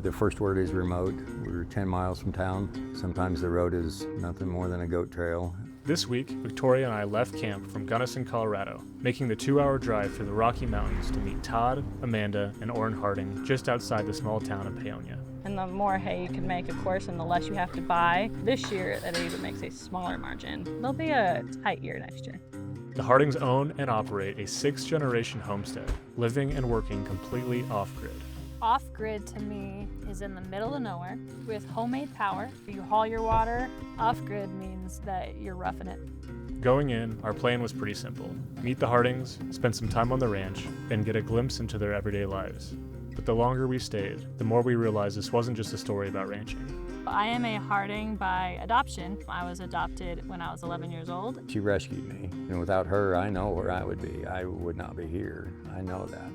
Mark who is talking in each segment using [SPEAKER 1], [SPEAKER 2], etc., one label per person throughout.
[SPEAKER 1] The first word is remote. We're 10 miles from town. Sometimes the road is nothing more than a goat trail.
[SPEAKER 2] This week, Victoria and I left camp from Gunnison, Colorado, making the 2-hour drive through the Rocky Mountains to meet Todd, Amanda, and Orrin Harding just outside the small town of Paonia.
[SPEAKER 3] And the more hay you can make, of course, and the less you have to buy. This year, that even makes a smaller margin. There'll be a tight year next year.
[SPEAKER 2] The Hardings own and operate a 6th-generation homestead, living and working completely off-grid.
[SPEAKER 4] Off-grid to me is in the middle of nowhere with homemade power. You haul your water. Off-grid means that you're roughing it.
[SPEAKER 2] Going in, our plan was pretty simple. Meet the Hardings, spend some time on the ranch, and get a glimpse into their everyday lives. But the longer we stayed, the more we realized this wasn't just a story about ranching.
[SPEAKER 4] I am a Harding by adoption. I was adopted when I was 11 years old.
[SPEAKER 1] She rescued me, and without her, I know where I would be. I would not be here. I know that.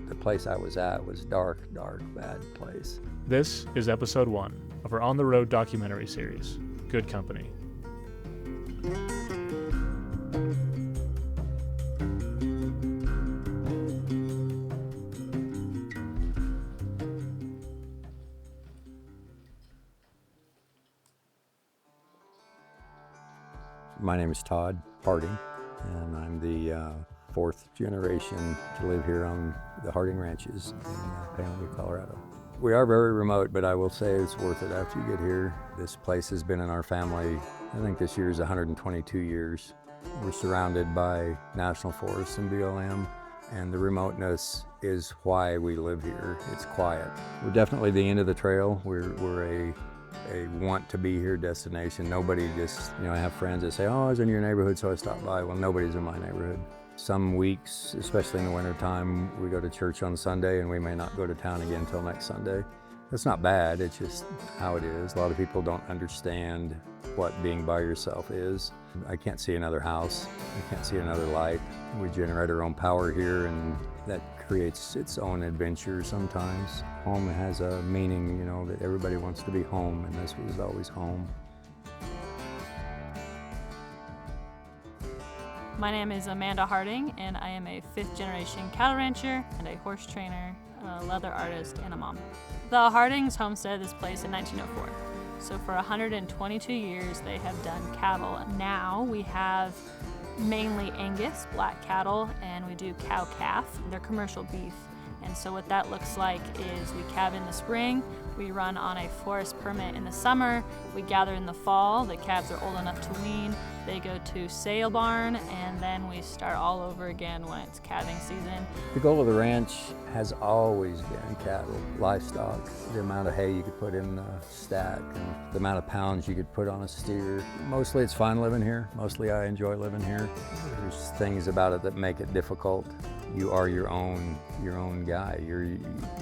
[SPEAKER 1] The place I was at was dark, bad place.
[SPEAKER 2] This is episode 1 of our On the Road documentary series, Good Company.
[SPEAKER 1] My name is Todd Harding, and I'm the 4th generation to live here on the Harding ranches in Paonia, Colorado. We are very remote, but I will say it's worth it after you get here. This place has been in our family, I think this year is 122 years. We're surrounded by national forests and BLM, and the remoteness is why we live here. It's quiet. We're definitely the end of the trail. We're a want to be here destination. Nobody just, I have friends that say, oh, I was in your neighborhood, so I stopped by. Well, nobody's in my neighborhood. Some weeks, especially in the wintertime, we go to church on Sunday and we may not go to town again until next Sunday. That's not bad, it's just how it is. A lot of people don't understand what being by yourself is. I can't see another house, I can't see another light. We generate our own power here, and that creates its own adventure sometimes. Home has a meaning, that everybody wants to be home, and this was always home.
[SPEAKER 4] My name is Amanda Harding, and I am a 5th-generation cattle rancher and a horse trainer, a leather artist, and a mom. The Hardings homestead this place in 1904. So for 122 years, they have done cattle. Now we have mainly Angus, black cattle, and we do cow-calf. They're commercial beef. And so what that looks like is we calve in the spring, we run on a forest permit in the summer, we gather in the fall, the calves are old enough to wean, they go to sale barn, and then we start all over again when it's calving season.
[SPEAKER 1] The goal of the ranch has always been cattle, livestock, the amount of hay you could put in a stack, and the amount of pounds you could put on a steer. Mostly it's fun living here. Mostly I enjoy living here. There's things about it that make it difficult. You are your own guy.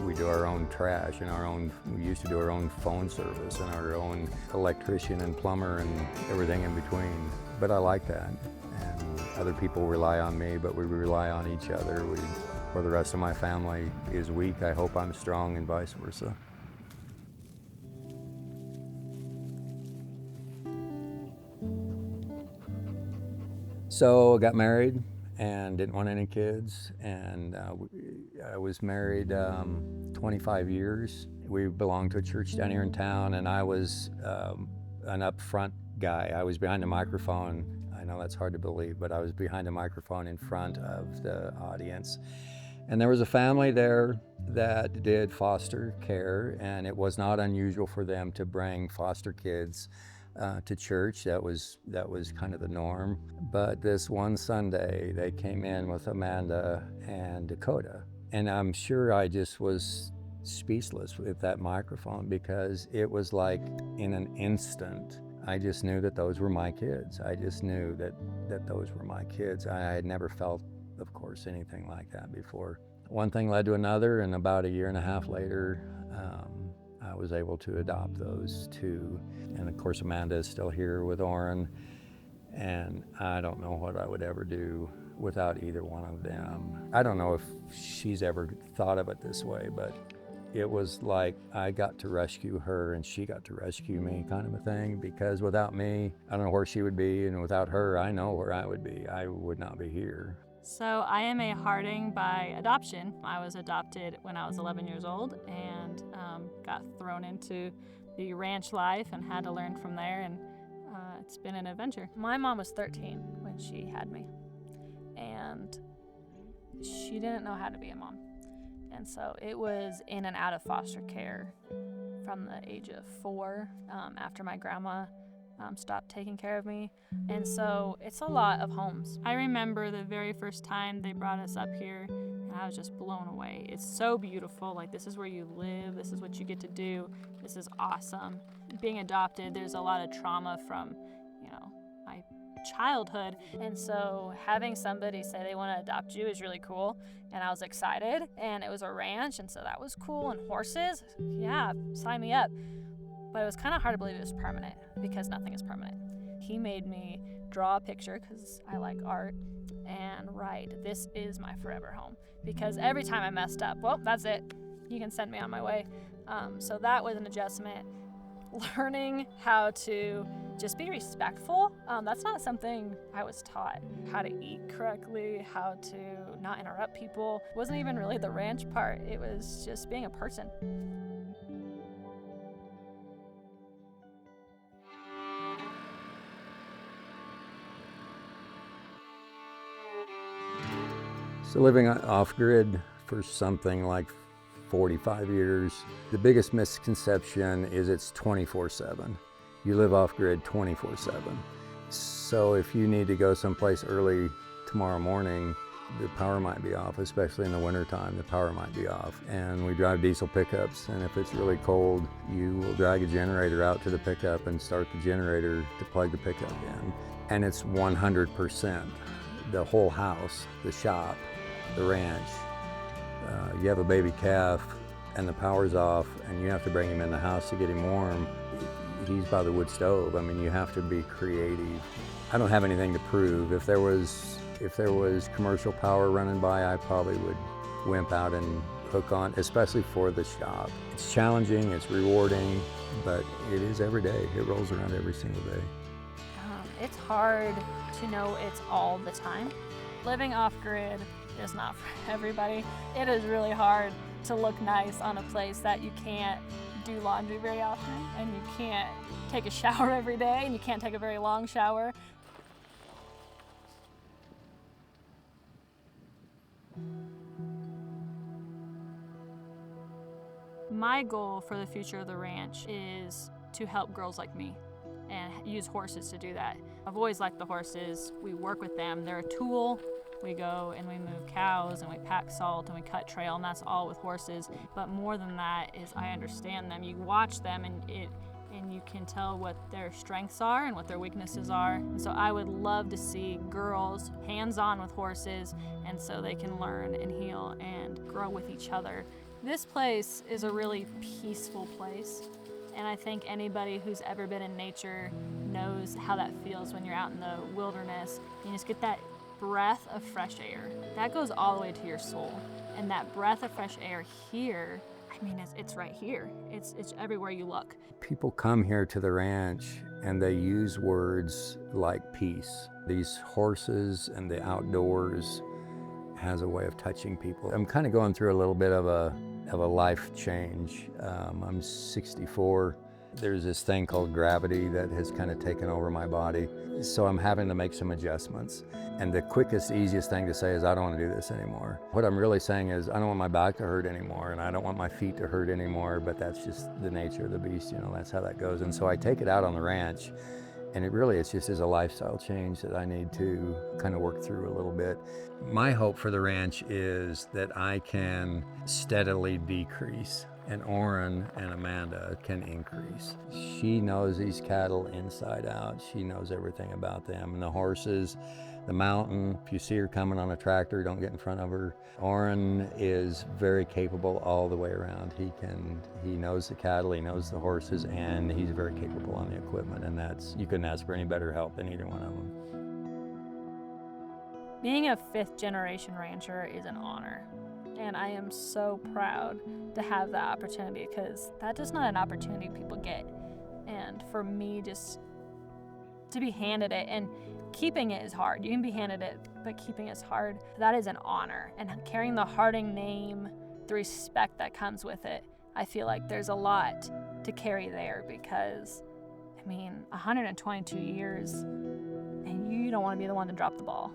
[SPEAKER 1] We do our own trash and we used to do our own phone service and our own electrician and plumber and everything in between. But I like that. And other people rely on me, but we rely on each other. Where the rest of my family is weak, I hope I'm strong, and vice versa. So I got married and didn't want any kids, and I was married 25 years. We belonged to a church down here in town, and I was an upfront guy. I was behind the microphone. I know that's hard to believe, but I was behind a microphone in front of the audience. And there was a family there that did foster care, and it was not unusual for them to bring foster kids to church. That was kind of the norm. But this one Sunday, they came in with Amanda and Dakota. And I'm sure I just was speechless with that microphone, because it was like in an instant, I just knew that those were my kids. I just knew that those were my kids. I had never felt, of course, anything like that before. One thing led to another, and about a year and a half later, I was able to adopt those two. And of course, Amanda is still here with Orrin, and I don't know what I would ever do without either one of them. I don't know if she's ever thought of it this way, but it was like I got to rescue her and she got to rescue me, kind of a thing, because without me, I don't know where she would be, and without her, I know where I would be. I would not be here.
[SPEAKER 4] So I am a Harding by adoption. I was adopted when I was 11 years old and got thrown into the ranch life and had to learn from there, and it's been an adventure. My mom was 13 when she had me, and she didn't know how to be a mom. And so it was in and out of foster care from the age of 4 after my grandma stopped taking care of me. And so it's a lot of homes. I remember the very first time they brought us up here, and I was just blown away. It's so beautiful. Like, this is where you live. This is what you get to do. This is awesome. Being adopted, there's a lot of trauma from, my childhood. And so having somebody say they want to adopt you is really cool. And I was excited. And it was a ranch, and so that was cool. And horses, yeah, sign me up. But it was kind of hard to believe it was permanent, because nothing is permanent. He made me draw a picture, because I like art, and write, "This is my forever home." Because every time I messed up, well, that's it. You can send me on my way. So that was an adjustment. Learning how to just be respectful. That's not something I was taught. How to eat correctly, how to not interrupt people. It wasn't even really the ranch part. It was just being a person.
[SPEAKER 1] So living off-grid for something like 45 years, the biggest misconception is it's 24/7. You live off-grid 24/7. So if you need to go someplace early tomorrow morning, the power might be off, especially in the wintertime, the power might be off. And we drive diesel pickups, and if it's really cold, you will drag a generator out to the pickup and start the generator to plug the pickup in. And it's 100%. The whole house, the shop, the ranch. You have a baby calf and the power's off and you have to bring him in the house to get him warm. He's by the wood stove. I mean, you have to be creative. I don't have anything to prove. If there was commercial power running by, I probably would wimp out and hook on, especially for the shop. It's challenging, it's rewarding, but it is every day. It rolls around every single day.
[SPEAKER 4] It's hard to know it's all the time. Living off-grid is not for everybody. It is really hard to look nice on a place that you can't do laundry very often, and you can't take a shower every day, and you can't take a very long shower. My goal for the future of the ranch is to help girls like me and use horses to do that. I've always liked the horses. We work with them. They're a tool. We go and we move cows and we pack salt and we cut trail, and that's all with horses. But more than that is I understand them. You watch them and you can tell what their strengths are and what their weaknesses are. And so I would love to see girls hands-on with horses, and so they can learn and heal and grow with each other. This place is a really peaceful place. And I think anybody who's ever been in nature knows how that feels when you're out in the wilderness. You just get that breath of fresh air. That goes all the way to your soul. And that breath of fresh air here, I mean, it's right here. It's everywhere you look.
[SPEAKER 1] People come here to the ranch and they use words like peace. These horses and the outdoors has a way of touching people. I'm kind of going through a little bit of a life change. I'm 64. There's this thing called gravity that has kind of taken over my body. So I'm having to make some adjustments. And the quickest, easiest thing to say is I don't want to do this anymore. What I'm really saying is I don't want my back to hurt anymore, and I don't want my feet to hurt anymore, but that's just the nature of the beast, that's how that goes. And so I take it out on the ranch, and it's just a lifestyle change that I need to kind of work through a little bit. My hope for the ranch is that I can steadily decrease, and Orrin and Amanda can increase. She knows these cattle inside out. She knows everything about them. And the horses, the mountain, if you see her coming on a tractor, don't get in front of her. Orrin is very capable all the way around. He knows the cattle, he knows the horses, and he's very capable on the equipment. And you couldn't ask for any better help than either one of them.
[SPEAKER 4] Being a 5th generation rancher is an honor. And I am so proud to have that opportunity, because that's just not an opportunity people get. And for me, just to be handed it, and keeping it is hard. You can be handed it, but keeping it's hard. That is an honor. And carrying the Harding name, the respect that comes with it, I feel like there's a lot to carry there because, 122 years, and you don't want to be the one to drop the ball.